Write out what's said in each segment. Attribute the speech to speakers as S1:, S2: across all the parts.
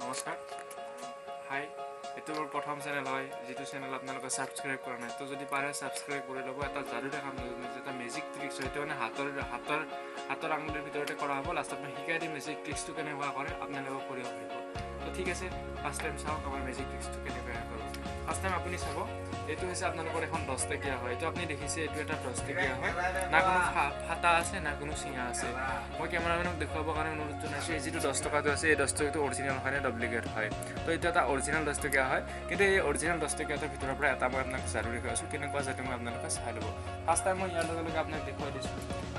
S1: নমস্কাৰ হাই এইটো মোৰ প্ৰথম চেনেল হয় যিটো চেনেল আপোনালোকে সাবস্ক্ৰাইব কৰা নাই তো যদি পাৰে সাবস্ক্ৰাইব কৰি ল'ব এটা যাদু দেখাম যেটা মেজিক ট্ৰিক্স হয় এইটো মানে হাতৰ আঙুলিৰ ভিতৰতে কৰা হ'ব লাষ্টত মই শিকাই দিম মেজিক ট্ৰিক্সটো কেনেকুৱা কৰে আপোনালোকে কৰিব পাৰিব তো ঠিক আছে ফাৰ্ষ্ট টাইম চাওক আমাৰ মেজিক ট্ৰিক্সটো কেনেকৈ কৰিব ফাৰ্ষ্ট টাইম আপুনি চাব এইটো হৈছে আপোনালোকৰ এখন 10 টকীয়া হয় এইটো আপুনি দেখিছে এইটো এটা 10 টকীয়া হয় না কোনো ফাটা আছে না কোনো চিঙা আছে মই কেমেৰামেনক দেখুৱাবৰ কাৰণে অনুৰোধ জনাইছোঁ এই যিটো 10 টকাটো আছে এই 10 টকাটো অৰিজিনেল হয় নে ডুপ্লিকেট হয় তো এইটো এটা অৰিজিনেল 10 টকীয়া হয় কিন্তু এই অৰিজিনেল 10 টকীয়াটোৰ ভিতৰৰ পৰা এটা মই আপোনাক জাদু দেখুৱাই আছোঁ কেনেকুৱা যাতে মই আপোনালোকে চাই ল'ব ফাৰ্ষ্ট টাইম মই ইয়াৰ লগে লগে আপোনাক দেখুৱাই দিছোঁ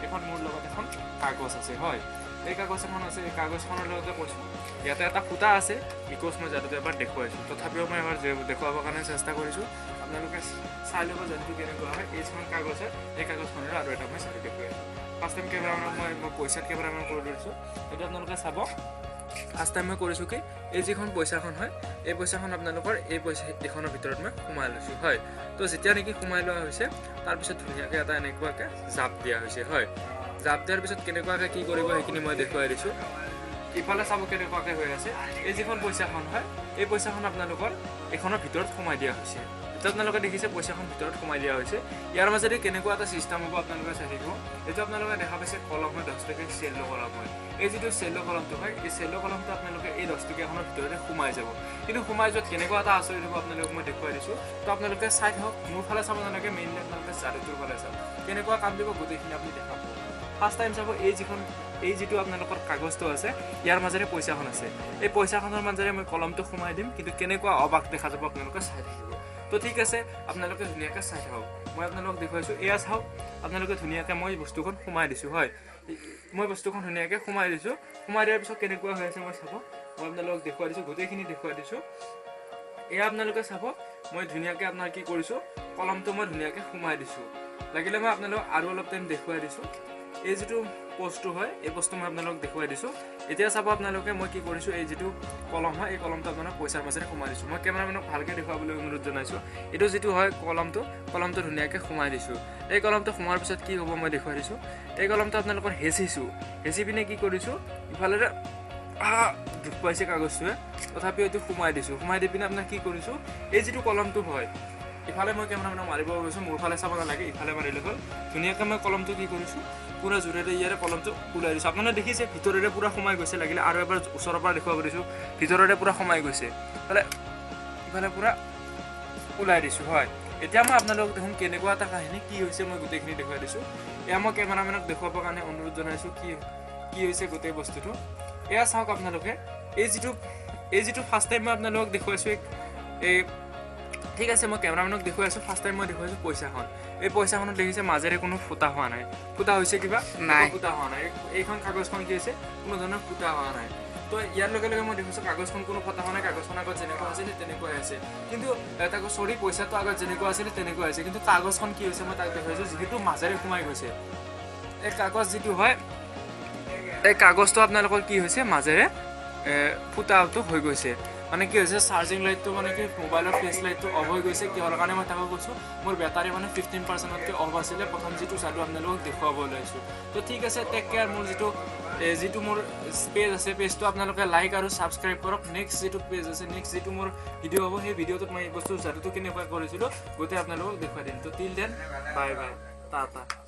S1: এখন মোৰ লগত এখন কাগজ আছে হয় এই কাগজ এখন আছে এই কাগজখনৰ লগতে কৈছোঁ ইয়াতে এটা ফুটা আছে বিকজ মই যাদুটো এবাৰ দেখুৱাইছোঁ তথাপিও মই এবাৰ দেখুৱাবৰ কাৰণে চেষ্টা কৰিছোঁ আপোনালোকে চাই ল'ব যাদুটো কেনেকুৱা হয় এইখন কাগজ এই কাগজখনৰ আৰু এটা মই চাই দেখুৱাই আছোঁ ফাৰ্ষ্ট টাইম কেমেৰামেনক মই পইচাত কেমেৰামেন কৰি দিছোঁ এইটো আপোনালোকে চাব ফাৰ্ষ্ট টাইম মই কৰিছোঁ কি এই যিখন পইচাখন হয় এই পইচাখন আপোনালোকৰ এই পইচা এইখনৰ ভিতৰত মই সোমাই লৈছোঁ হয় তো যেতিয়া নেকি সোমাই লোৱা হৈছে তাৰপিছত ধুনীয়াকৈ এটা এনেকুৱাকৈ জাপ দিয়া হৈছে হয় জাপ দিয়াৰ পিছত কেনেকুৱাকৈ কি কৰিব সেইখিনি মই দেখুৱাই দিছোঁ ইফালে চাব কেনেকুৱাকৈ হৈ আছে এই যিখন পইচাখন হয় এই পইচাখন আপোনালোকৰ এইখনৰ ভিতৰত সোমাই দিয়া হৈছে এতিয়া আপোনালোকে দেখিছে পইচাখন ভিতৰত সোমাই দিয়া হৈছে ইয়াৰ মাজতে কেনেকুৱা এটা চিষ্টেম হ'ব আপোনালোকে চাই থাকিব এইটো আপোনালোকে দেখা পাইছে কলম হয় 10 টকীয়া চেল্লো কলম হয় এই যিটো চেল্লো কলমটো হয় এই চেল্লো কলমটো আপোনালোকে এই 10 টকীয়াখনৰ ভিতৰতে সোমাই যাব কিন্তু সোমাই যোৱাত কেনেকুৱা এটা আচৰিত হ'ব আপোনালোকক মই দেখুৱাই দিছোঁ তো আপোনালোকে চাই থাকক মোৰ ফালে চাব নালাগে মেইনলি আপোনালোকে যাদুটোৰ ফালে চাব কেনেকুৱা কাম দিব গোটেইখিনি আপুনি দেখা পাব ফাৰ্ষ্ট টাইম চাব এই যিটো আপোনালোকৰ কাগজটো আছে ইয়াৰ মাজেৰে পইচাখন আছে এই পইচাখনৰ মাজেৰে মই কলমটো সোমাই দিম কিন্তু কেনেকুৱা অবাক দেখা যাব আপোনালোকে চাই থাকিব তো ঠিক আছে আপোনালোকে ধুনীয়াকৈ চাই থাকক মই আপোনালোকক দেখুৱাইছোঁ এয়া চাওক আপোনালোকে ধুনীয়াকৈ মই বস্তুখন সোমাই দিছোঁ হয় মই বস্তুখন ধুনীয়াকৈ সোমাই দিছোঁ সোমাই দিয়াৰ পিছত কেনেকুৱা হৈ আছে মই চাব মই আপোনালোকক দেখুৱাই দিছোঁ গোটেইখিনি দেখুৱাই দিছোঁ এয়া আপোনালোকে চাব মই ধুনীয়াকৈ আপোনাৰ কি কৰিছোঁ কলমটো মই ধুনীয়াকৈ সোমাই দিছোঁ লাগিলে মই আপোনালোকক আৰু অলপ টাইম দেখুৱাই দিছোঁ এই যিটো বস্তু হয় এই বস্তু মই আপোনালোকক দেখুৱাই দিছোঁ এতিয়া চাব আপোনালোকে মই কি কৰিছোঁ এই যিটো কলম হয় এই কলমটো আপোনাক পইচাৰ মাজেৰে সোমাই দিছোঁ মই কেমেৰামেনক ভালকৈ দেখুৱাবলৈ অনুৰোধ জনাইছোঁ এইটো যিটো হয় কলমটো ধুনীয়াকৈ সোমাই দিছোঁ এই কলমটো সোমোৱাৰ পিছত কি হ'ব মই দেখুৱাই দিছোঁ এই কলমটো আপোনালোকৰ হেঁচি পিনে কি কৰিছোঁ ইফালে দুখ পাইছে কাগজটোৱে তথাপিও এইটো সোমাই দিছোঁ সোমাই দি পিনে আপোনাক কি কৰিছোঁ এই যিটো কলমটো হয় ইফালে মই কেমেৰামেনক মাৰিব গৈছোঁ মোৰ ফালে চাব নালাগে ইফালে মাৰিলে হ'ল ধুনীয়াকৈ মই কলমটো কি কৰিছোঁ পুৰা জোৰেৰে ইয়াৰে কলমটো ওলাই দিছোঁ আপোনালোকে দেখিছে ভিতৰেৰে পুৰা সোমাই গৈছে লাগিলে আৰু এবাৰ ওচৰৰ পৰা দেখুৱাব দিছোঁ ভিতৰৰে পুৰা সোমাই গৈছে ইফালে পুৰা ওলাই দিছোঁ হয় এতিয়া মই আপোনালোকক দেখোন কেনেকুৱা এটা কাহিনী কি হৈছে মই গোটেইখিনি দেখুৱাই দিছোঁ এয়া মই কেমেৰামেনক দেখুৱাবৰ কাৰণে অনুৰোধ জনাইছোঁ কি হৈছে গোটেই বস্তুটো এয়া চাওক আপোনালোকে এই যিটো ফাৰ্ষ্ট টাইম মই আপোনালোকক দেখুৱাইছোঁ এই ঠিক আছে মই কেমেৰামেনক দেখুৱাই আছোঁ ফাৰ্ষ্ট টাইম মই দেখুৱাইছোঁ পইচাখন এই পইচাখনত দেখিছে মাজেৰে কোনো ফুটা হোৱা নাই ফুটা হৈছে কিবা নাই ফুটা হোৱা নাই এইখন কাগজখন কি হৈছে কোনো ধৰণৰ ফুটা হোৱা নাই তো ইয়াৰ লগে লগে মই দেখিছোঁ কাগজখন কোনো ফটা হোৱা নাই কাগজখন আগত যেনেকুৱা আছিলে তেনেকুৱাই আছে কিন্তু পইচাটো আগত যেনেকুৱা আছিলে তেনেকুৱা আছে কিন্তু কাগজখন কি হৈছে মই তাক দেখুৱাইছোঁ যিহেতু মাজেৰে সোমাই গৈছে এই কাগজ যিটো হয় এই কাগজটো আপোনালোকৰ কি হৈছে মাজেৰে ফুটাটো হৈ গৈছে মানে কি হৈছে চাৰ্জিং লাইটটো মানে কি মোবাইলৰ ফ্লেছ লাইটটো অফ হৈ গৈছে কিহৰ কাৰণে মই তাক কৈছোঁ মোৰ বেটাৰী মানে 15%তকৈ অফ আছিলে প্ৰথম যিটো যাদু আপোনালোকক দেখুৱাব ওলাইছোঁ তো ঠিক আছে টেক কেয়াৰ মোৰ যিটো মোৰ পেজ আছে পেজটো আপোনালোকে লাইক আৰু ছাবস্ক্ৰাইব কৰক নেক্সট যিটো পেজ আছে নেক্সট যিটো মোৰ ভিডিঅ' হ'ব সেই ভিডিঅ'টোত মই এই বস্তু যাদুটো কেনেকুৱা কৰিছিলোঁ গোটেই আপোনালোকক দেখুৱাই দিম তো till then bye bye Tata